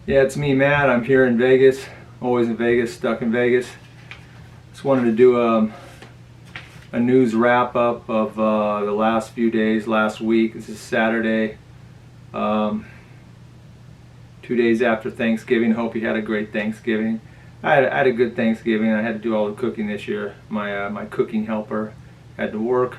Yeah, it's me, Matt. I'm here in Vegas, always in Vegas, stuck in Vegas. Just wanted to do a news wrap up of the last few days, last week. This is Saturday, 2 days after Thanksgiving. Hope you had a great Thanksgiving. I had a good Thanksgiving. I had to do all the cooking this year. My cooking helper had to work,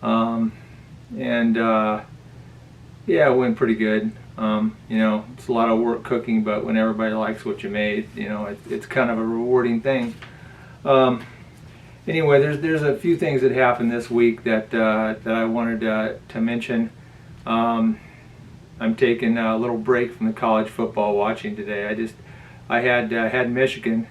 and yeah, it went pretty good. You know, it's a lot of work cooking, but when everybody likes what you made, you know, it's kind of a rewarding thing. Anyway, there's a few things that happened this week that I wanted to mention. I'm taking a little break from the college football watching today. I had Michigan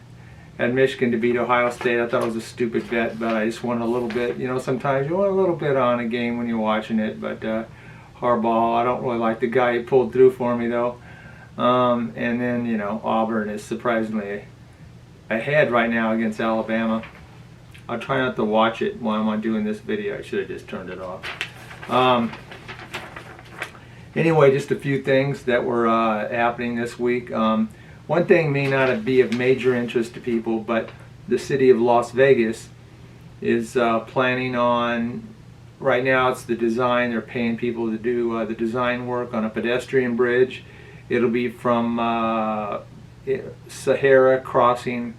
to beat Ohio State. I thought it was a stupid bet, but I just wanted a little bit. You know, sometimes you want a little bit on a game when you're watching it, but Harbaugh, I don't really like the guy. He pulled through for me though. And then, you know, Auburn is surprisingly ahead right now against Alabama. I'll try not to watch it while I'm doing this video. I should have just turned it off. Anyway, just a few things that were happening this week. One thing may not be of major interest to people, but the city of Las Vegas is planning on, right now it's the design. They're paying people to do the design work on a pedestrian bridge. It'll be from Sahara crossing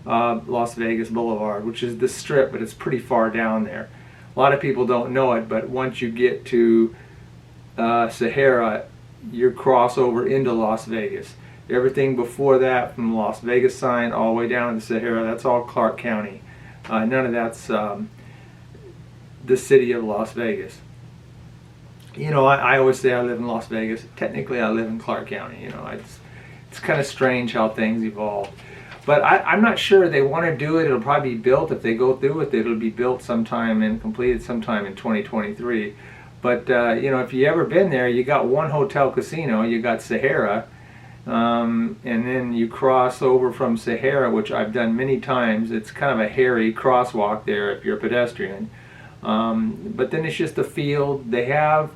Las Vegas Boulevard, which is the Strip, but it's pretty far down there. A lot of people don't know it, but once you get to Sahara, you cross over into Las Vegas. Everything before that, from the Las Vegas sign all the way down to Sahara, that's all Clark County. None of that's the city of Las Vegas. You know, I always say I live in Las Vegas. Technically, I live in Clark County. You know, it's kind of strange how things evolve. But I'm not sure they want to do it. It'll probably be built, if they go through with it, it'll be built sometime and completed sometime in 2023. But, you know, if you ever been there, you got one hotel casino, you got Sahara, and then you cross over from Sahara, which I've done many times. It's kind of a hairy crosswalk there if you're a pedestrian. But then it's just a field. They have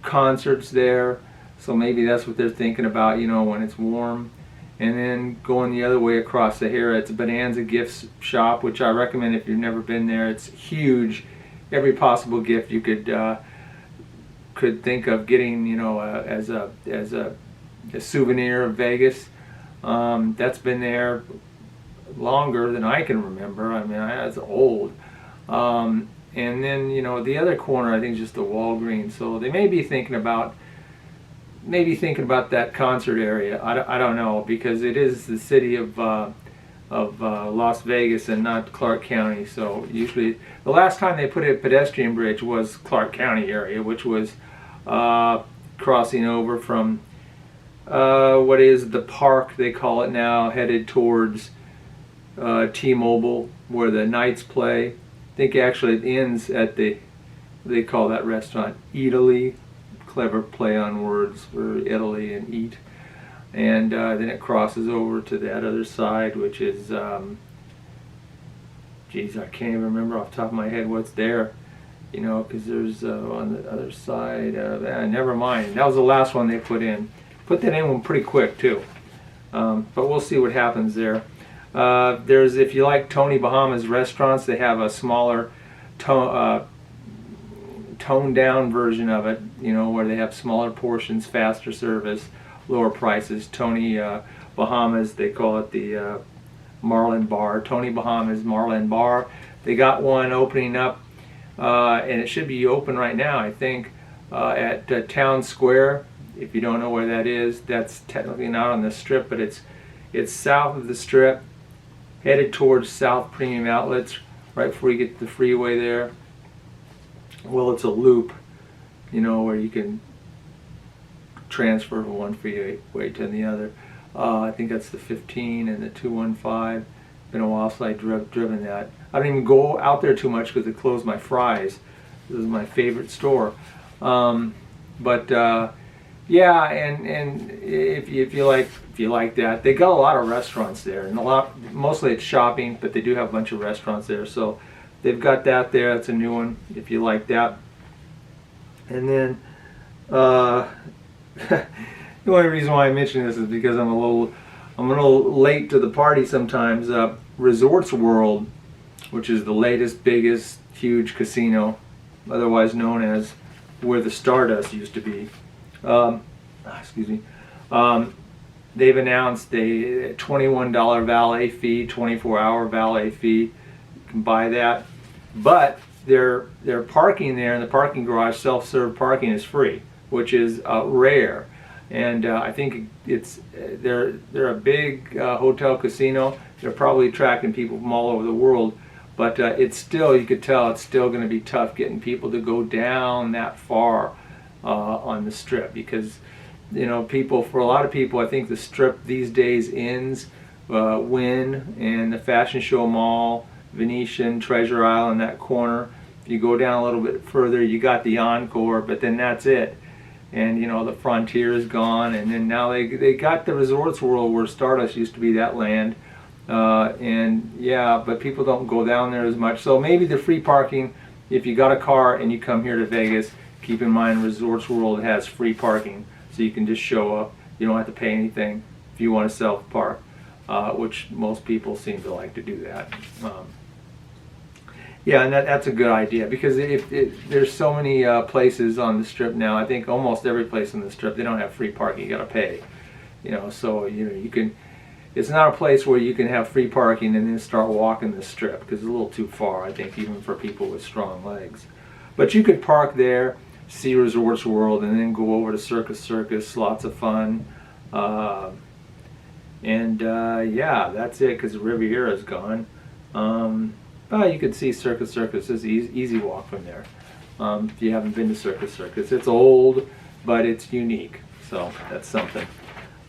concerts there, so maybe that's what they're thinking about, you know, when it's warm. And then going the other way across Sahara, it's a Bonanza Gifts shop, which I recommend if you've never been there. It's huge. Every possible gift you could think of getting, you know, as a souvenir of Vegas. That's been there longer than I can remember. I mean, it's old. And then, you know, the other corner, I think, is just the Walgreens. So they may be thinking about that concert area. I don't know, because it is the city of Las Vegas and not Clark County. So usually, the last time they put a pedestrian bridge was Clark County area, which was crossing over from what is the park, they call it now, headed towards T-Mobile, where the Knights play. I think actually it ends at they call that restaurant Italy. Clever play on words for Italy and eat. And then it crosses over to that other side, which is, geez, I can't even remember off the top of my head what's there. You know, because there's on the other side, never mind. That was the last one they put in. Put that in one pretty quick too. But we'll see what happens there. There's, if you like Tony Bahama's restaurants, they have a smaller toned down version of it, you know, where they have smaller portions, faster service, lower prices. Tony Bahama's, they call it the Marlin Bar. Tony Bahama's Marlin Bar. They got one opening up, and it should be open right now, I think, at Town Square. If you don't know where that is, that's technically not on the Strip, but it's south of the Strip, headed towards South Premium Outlets, right before you get to the freeway there. Well, it's a loop, you know, where you can transfer from one freeway to the other. I think that's the 15 and the 215. Been a while since I driven that. I don't even go out there too much because it closed my Fry's. This is my favorite store. Yeah, and if you like that, they got a lot of restaurants there, and mostly it's shopping, but they do have a bunch of restaurants there. So they've got that there. That's a new one if you like that. And then The only reason why I mention this is because I'm a little late to the party sometimes. Resorts World, which is the latest, biggest, huge casino, otherwise known as where the Stardust used to be. Excuse me. They've announced a $21 valet fee, 24-hour valet fee. You can buy that, but their parking there in the parking garage, self-serve parking, is free, which is rare. And I think they're a big hotel casino. They're probably attracting people from all over the world, but it's still, you could tell, it's still going to be tough getting people to go down that far on the Strip, because for a lot of people, I think the Strip these days ends Wynn and the Fashion Show Mall, Venetian, Treasure Island, that corner. If you go down a little bit further, you got the Encore, but then that's it. And the Frontier is gone, and then now they got the Resorts World where Stardust used to be, that land. And yeah, but people don't go down there as much. So maybe the free parking, if you got a car and you come here to Vegas, keep in mind Resorts World has free parking. So you can just show up. You don't have to pay anything if you want to self-park, which most people seem to like to do that. Yeah, and that's a good idea, because there's so many places on the Strip now. I think almost every place on the Strip, they don't have free parking. You got to pay. So you can. It's not a place where you can have free parking and then start walking the Strip, because it's a little too far, I think, even for people with strong legs. But you could park there, see Resorts World, and then go over to Circus. Lots of fun. Yeah, that's it, because the Riviera is gone. You could see Circus. It's easy walk from there. If you haven't been to Circus, it's old, but it's unique. So that's something.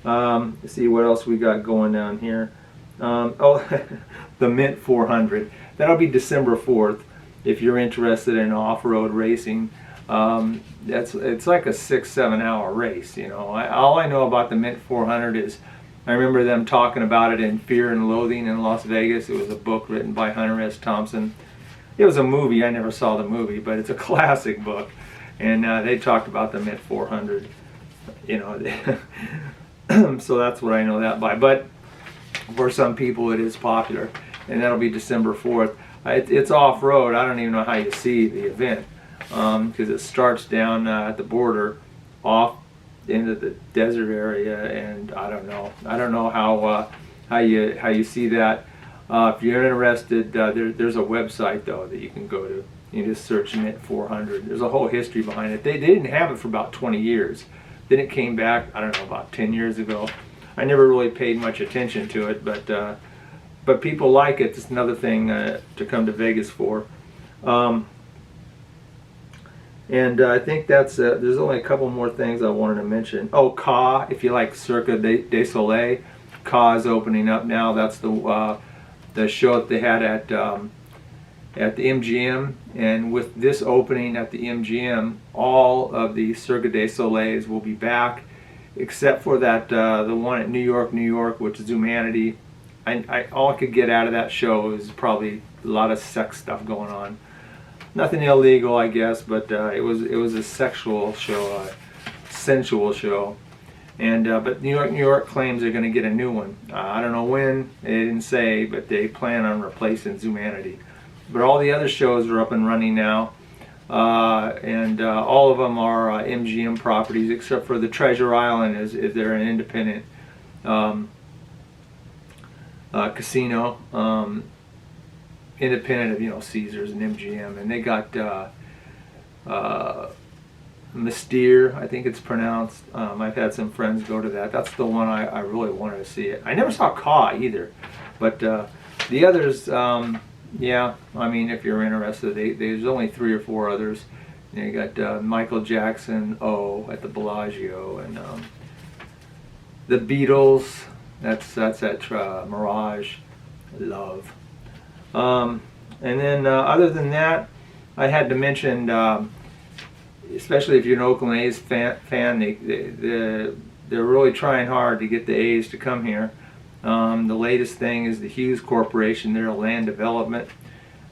Let's see what else we got going down here. The Mint 400. That'll be December 4th. If you're interested in off-road racing, it's like a 6-7 hour race. All I know about the Mint 400 is I remember them talking about it in Fear and Loathing in Las Vegas. It was a book written by Hunter S. Thompson. It was a movie. I never saw the movie, but it's a classic book. And they talked about the Mint 400. So that's what I know that by. But for some people, it is popular, and that'll be December 4th. It's off-road. I don't even know how you see the event, because it starts down at the border, off into the desert area, and I don't know how you see that. If you're interested, there's a website though that you can go to. You just search Mint 400. There's a whole history behind it. They didn't have it for about 20 years. Then it came back, I don't know, about 10 years ago. I never really paid much attention to it, but people like it. It's another thing to come to Vegas for. And I think that's there's only a couple more things I wanted to mention. Oh, Ka, if you like Cirque du Soleil, Ka is opening up now. That's the show that they had at the MGM, and with this opening at the MGM, all of the Cirque du Soleils will be back, except for that the one at New York, which is Humanity. All I could get out of that show is probably a lot of sex stuff going on. Nothing illegal, I guess, but it was a sexual show, a sensual show. And but New York claims they're going to get a new one. I don't know when. They didn't say, but they plan on replacing Humanity. But all the other shows are up and running now, and all of them are MGM properties, except for the Treasure Island is they're an independent casino, independent of Caesars and MGM, and they got Mystere, I think it's pronounced. I've had some friends go to that. That's the one I really wanted to see it. I never saw Ka either, but the others. Yeah, I mean, if you're interested, there's only 3 or 4 others. You got Michael Jackson, at the Bellagio, and the Beatles. That's at Mirage, Love. And then other than that, I had to mention, especially if you're an Oakland A's fan, they're really trying hard to get the A's to come here. The latest thing is the Hughes Corporation. They're a land development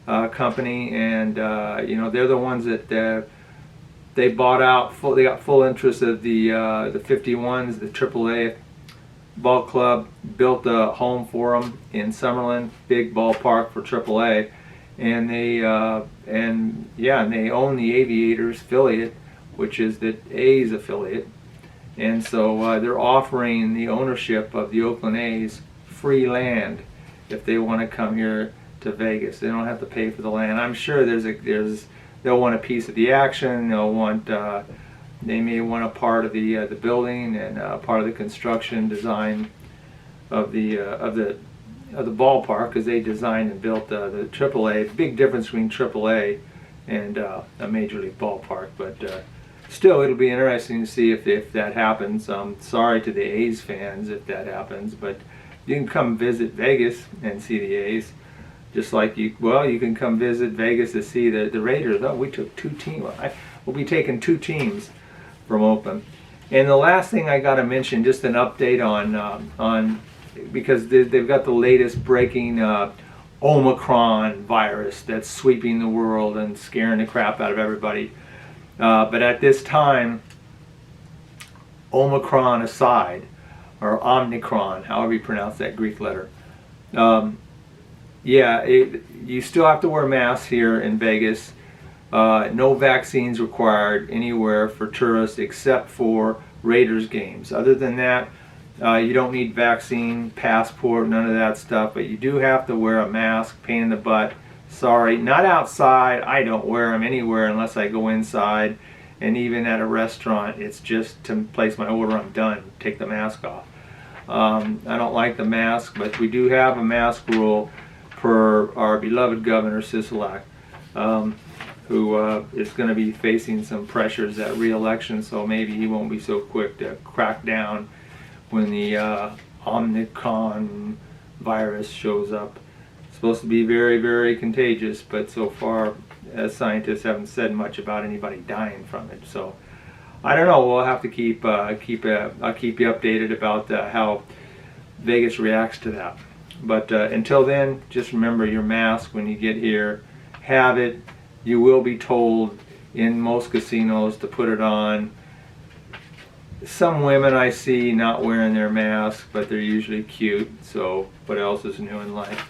company, and they're the ones that They bought out they got full interest of the 51s, the AAA ball club, built a home for them in Summerlin, big ballpark for AAA, and they and they own the Aviators affiliate, which is the A's affiliate, and so they're offering the ownership of the Oakland A's free land if they want to come here to Vegas. They don't have to pay for the land. I'm sure they'll want a piece of the action. They'll want they may want a part of the building and part of the construction design of the ballpark, because they designed and built the AAA. Big difference between AAA and a major league ballpark, but still, it'll be interesting to see if that happens. Sorry to the A's fans if that happens, but you can come visit Vegas and see the A's. Just like you can come visit Vegas to see the Raiders. Oh, we took 2 teams. We'll be taking 2 teams from Oakland. And the last thing I got to mention, just an update on because they've got the latest breaking Omicron virus that's sweeping the world and scaring the crap out of everybody. But at this time, Omicron aside, or Omicron, however you pronounce that Greek letter. You still have to wear masks here in Vegas. No vaccines required anywhere for tourists except for Raiders games. Other than that, you don't need vaccine, passport, none of that stuff, but you do have to wear a mask, pain in the butt. Sorry, not outside. I don't wear them anywhere unless I go inside, and even at a restaurant, it's just to place my order, I'm done, take the mask off. I don't like the mask, but we do have a mask rule for our beloved Governor Sisolak, who is going to be facing some pressures at re-election, so maybe he won't be so quick to crack down when the Omicron virus shows up. It's supposed to be very, very contagious, but so far, as scientists haven't said much about anybody dying from it. So I don't know. We'll have to I'll keep you updated about how Vegas reacts to that. But until then, just remember your mask when you get here. Have it. You will be told in most casinos to put it on. Some women I see not wearing their mask, but they're usually cute. So what else is new in life?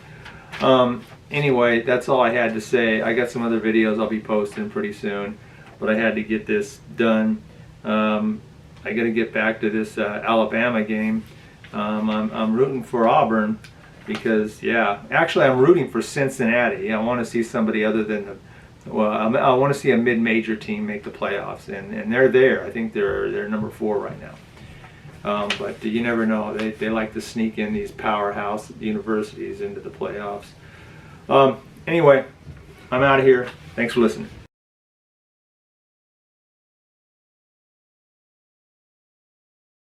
Anyway, that's all I had to say. I got some other videos I'll be posting pretty soon, but I had to get this done. I got to get back to this Alabama game. I'm rooting for Auburn because, actually I'm rooting for Cincinnati. I want to see somebody other than I want to see a mid-major team make the playoffs, and they're there. I think they're number 4 right now. But you never know. They like to sneak in these powerhouse universities into the playoffs. Anyway, I'm out of here. Thanks for listening.